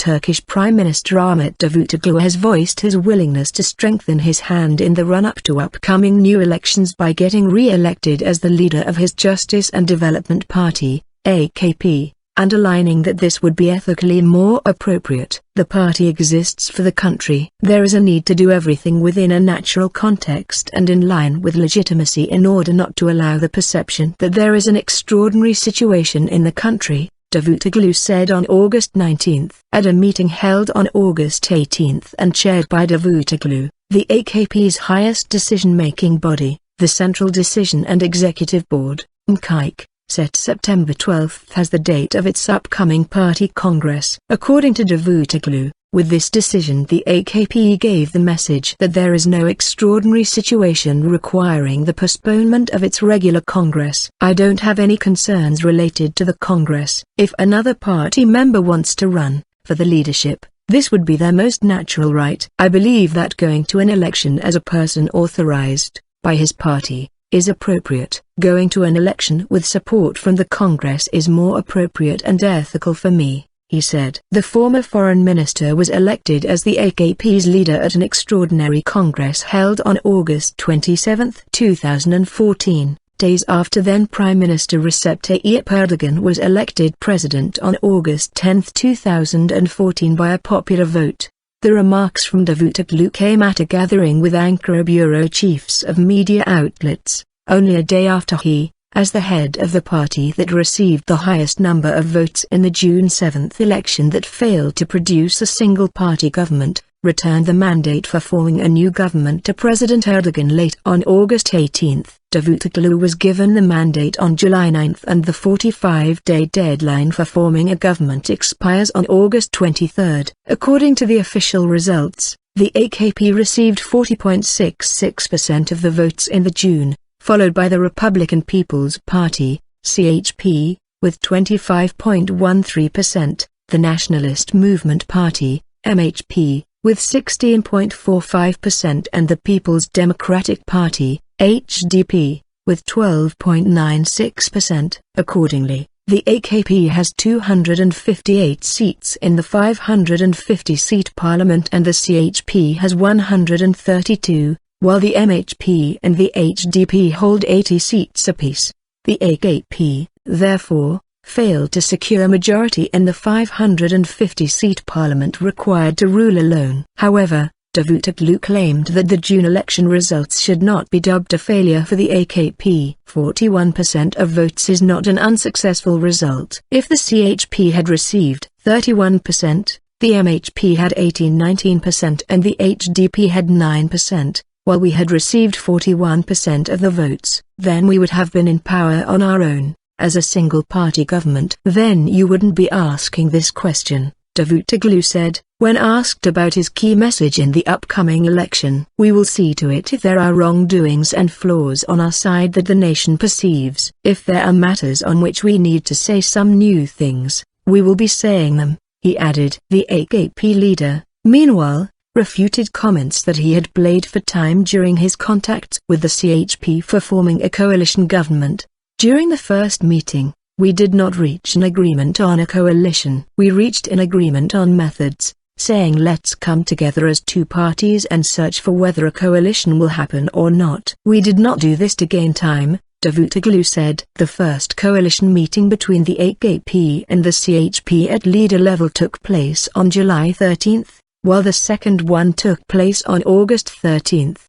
Turkish Prime Minister Ahmet Davutoğlu has voiced his willingness to strengthen his hand in the run-up to upcoming new elections by getting re-elected as the leader of his Justice and Development Party, AKP, underlining that this would be ethically more appropriate. The party exists for the country. There is a need to do everything within a natural context and in line with legitimacy in order not to allow the perception that there is an extraordinary situation in the country, Davutoğlu said on August 19. At a meeting held on August 18 and chaired by Davutoğlu, the AKP's highest decision-making body, the Central Decision and Executive Board, MKYK, set September 12 as the date of its upcoming party congress. According to Davutoğlu, with this decision the AKP gave the message that there is no extraordinary situation requiring the postponement of its regular congress. I don't have any concerns related to the congress. If another party member wants to run for the leadership, this would be their most natural right. I believe that going to an election as a person authorized by his party is appropriate. Going to an election with support from the Congress is more appropriate and ethical for me, he said. The former foreign minister was elected as the AKP's leader at an extraordinary Congress held on August 27, 2014, days after then Prime Minister Recep Tayyip Erdogan was elected president on August 10, 2014 by a popular vote. The remarks from Davutoğlu came at a gathering with Ankara bureau chiefs of media outlets, only a day after he, as the head of the party that received the highest number of votes in the June 7 election that failed to produce a single-party government, returned the mandate for forming a new government to President Erdogan late on August 18. Davutoğlu was given the mandate on July 9 and the 45-day deadline for forming a government expires on August 23. According to the official results, the AKP received 40.66% of the votes in the June, followed by the Republican People's Party, CHP, with 25.13%, the Nationalist Movement Party, MHP, with 16.45% and the People's Democratic Party, HDP, with 12.96%. Accordingly, the AKP has 258 seats in the 550-seat parliament and the CHP has 132, while the MHP and the HDP hold 80 seats apiece. The AKP, therefore, failed to secure a majority in the 550-seat parliament required to rule alone. However, Davutoğlu claimed that the June election results should not be dubbed a failure for the AKP. 41% of votes is not an unsuccessful result. If the CHP had received 31%, the MHP had 18-19% and the HDP had 9%, while we had received 41% of the votes, then we would have been in power on our own, as a single-party government. Then you wouldn't be asking this question, Davutoğlu said, when asked about his key message in the upcoming election. We will see to it if there are wrongdoings and flaws on our side that the nation perceives. If there are matters on which we need to say some new things, we will be saying them, he added. The AKP leader, meanwhile, refuted comments that he had played for time during his contacts with the CHP for forming a coalition government. During the first meeting, we did not reach an agreement on a coalition. We reached an agreement on methods, saying let's come together as two parties and search for whether a coalition will happen or not. We did not do this to gain time, Davutoğlu said. The first coalition meeting between the AKP and the CHP at leader level took place on July 13, while the second one took place on August 13.